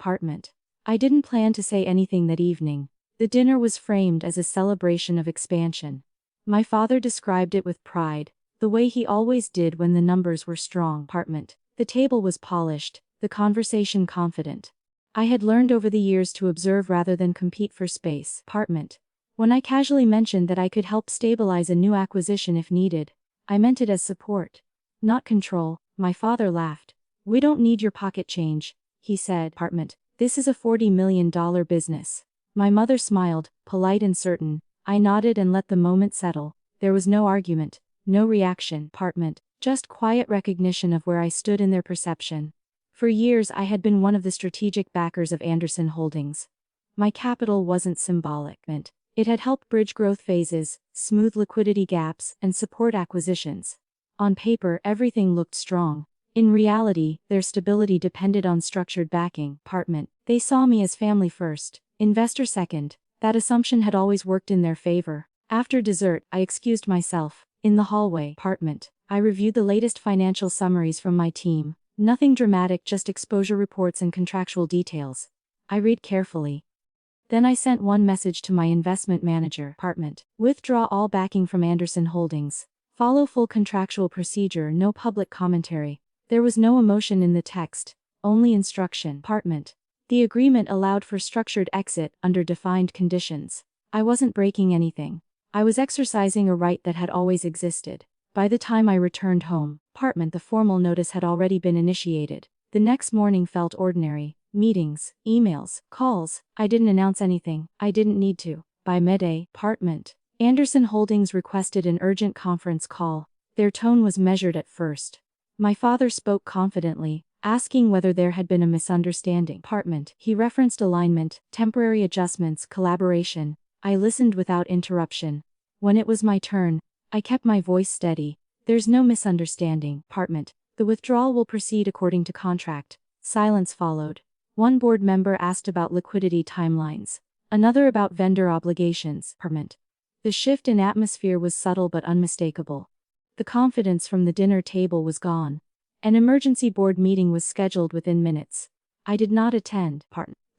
Apartment. I didn't plan to say anything that evening. The dinner was framed as a celebration of expansion. My father described it with pride, the way he always did when the numbers were strong. Apartment. The table was polished, the conversation confident. I had learned over the years to observe rather than compete for space. Apartment. When I casually mentioned that I could help stabilize a new acquisition if needed, I meant it as support, not control. My father laughed. "We don't need your pocket change," he said. Apartment. "This is a $40 million business." My mother smiled, polite and certain. I nodded and let the moment settle. There was no argument, no reaction. Apartment. Just quiet recognition of where I stood in their perception. For years I had been one of the strategic backers of Anderson Holdings. My capital wasn't symbolic. It had helped bridge growth phases, smooth liquidity gaps, and support acquisitions. On paper, everything looked strong. In reality, their stability depended on structured backing. Apartment. They saw me as family first, investor second. That assumption had always worked in their favor. After dessert, I excused myself. In the hallway. Apartment. I reviewed the latest financial summaries from my team. Nothing dramatic, just exposure reports and contractual details. I read carefully. Then I sent one message to my investment manager. Apartment. Withdraw all backing from Anderson Holdings. Follow full contractual procedure, no public commentary. There was no emotion in the text, only instruction. Apartment. The agreement allowed for structured exit under defined conditions. I wasn't breaking anything. I was exercising a right that had always existed. By the time I returned home, apartment, the formal notice had already been initiated. The next morning felt ordinary. Meetings, emails, calls. I didn't announce anything. I didn't need to. By midday, apartment. Anderson Holdings requested an urgent conference call. Their tone was measured at first. My father spoke confidently, asking whether there had been a misunderstanding. Apartment. He referenced alignment, temporary adjustments, collaboration. I listened without interruption. When it was my turn, I kept my voice steady. There's no misunderstanding. Apartment. The withdrawal will proceed according to contract. Silence followed. One board member asked about liquidity timelines. Another about vendor obligations. Apartment. The shift in atmosphere was subtle but unmistakable. The confidence from the dinner table was gone. An emergency board meeting was scheduled within minutes. I did not attend.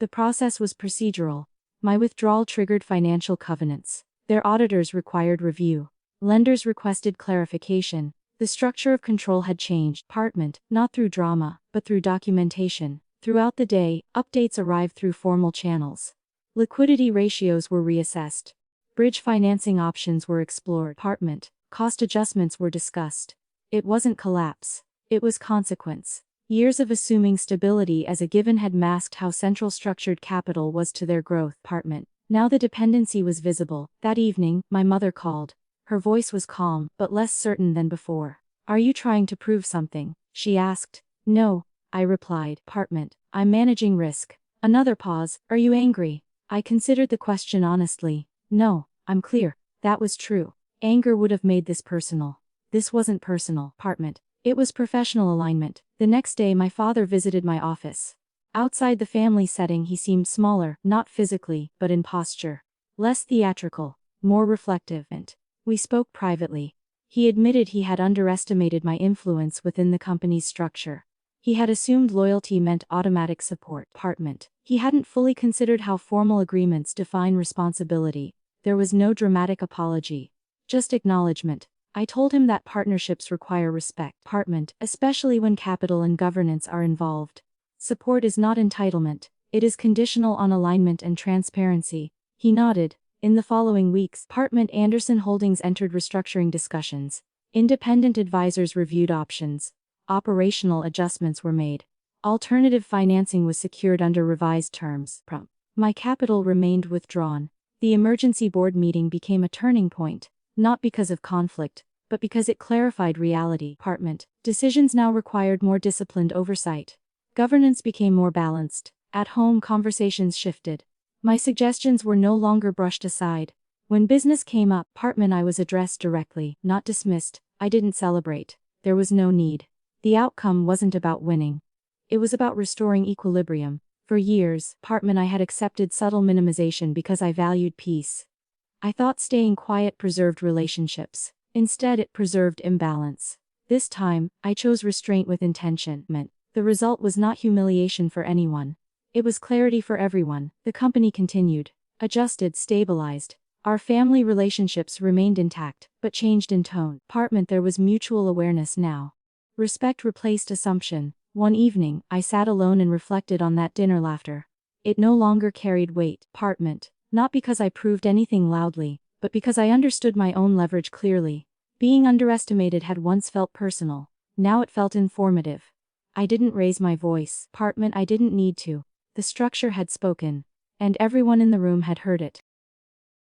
The process was procedural. My withdrawal triggered financial covenants. Their auditors required review. Lenders requested clarification. The structure of control had changed. Apartment. Not through drama, but through documentation. Throughout the day, updates arrived through formal channels. Liquidity ratios were reassessed. Bridge financing options were explored. Apartment. Cost adjustments were discussed. It wasn't collapse. It was consequence. Years of assuming stability as a given had masked how central structured capital was to their growth. Apartment. Now the dependency was visible. That evening, my mother called. Her voice was calm, but less certain than before. "Are you trying to prove something?" she asked. "No," I replied. Apartment. "I'm managing risk." Another pause. "Are you angry?" I considered the question honestly. "No, I'm clear." That was true. Anger would have made this personal. This wasn't personal. Apartment. It was professional alignment. The next day my father visited my office. Outside the family setting he seemed smaller, not physically, but in posture. Less theatrical, more reflective, and we spoke privately. He admitted he had underestimated my influence within the company's structure. He had assumed loyalty meant automatic support. Apartment. He hadn't fully considered how formal agreements define responsibility. There was no dramatic apology. Just acknowledgement. I told him that partnerships require respect. Apartment. Especially when capital and governance are involved. Support is not entitlement. It is conditional on alignment and transparency. He nodded. In the following weeks, Apartment Anderson Holdings entered restructuring discussions. Independent advisors reviewed options. Operational adjustments were made. Alternative financing was secured under revised terms. My capital remained withdrawn. The emergency board meeting became a turning point, not because of conflict, but because it clarified reality. Apartment. Decisions now required more disciplined oversight. Governance became more balanced. At home, conversations shifted. My suggestions were no longer brushed aside. When business came up, Apartment, I was addressed directly, not dismissed. I didn't celebrate. There was no need. The outcome wasn't about winning. It was about restoring equilibrium. For years, Apartment, I had accepted subtle minimization because I valued peace. I thought staying quiet preserved relationships. Instead, it preserved imbalance. This time, I chose restraint with intention. The result was not humiliation for anyone. It was clarity for everyone. The company continued. Adjusted, stabilized. Our family relationships remained intact, but changed in tone. Apartment, there was mutual awareness now. Respect replaced assumption. One evening, I sat alone and reflected on that dinner laughter. It no longer carried weight. Apartment. Not because I proved anything loudly, but because I understood my own leverage clearly. Being underestimated had once felt personal. Now it felt informative. I didn't raise my voice. Apartment, I didn't need to. The structure had spoken. And everyone in the room had heard it.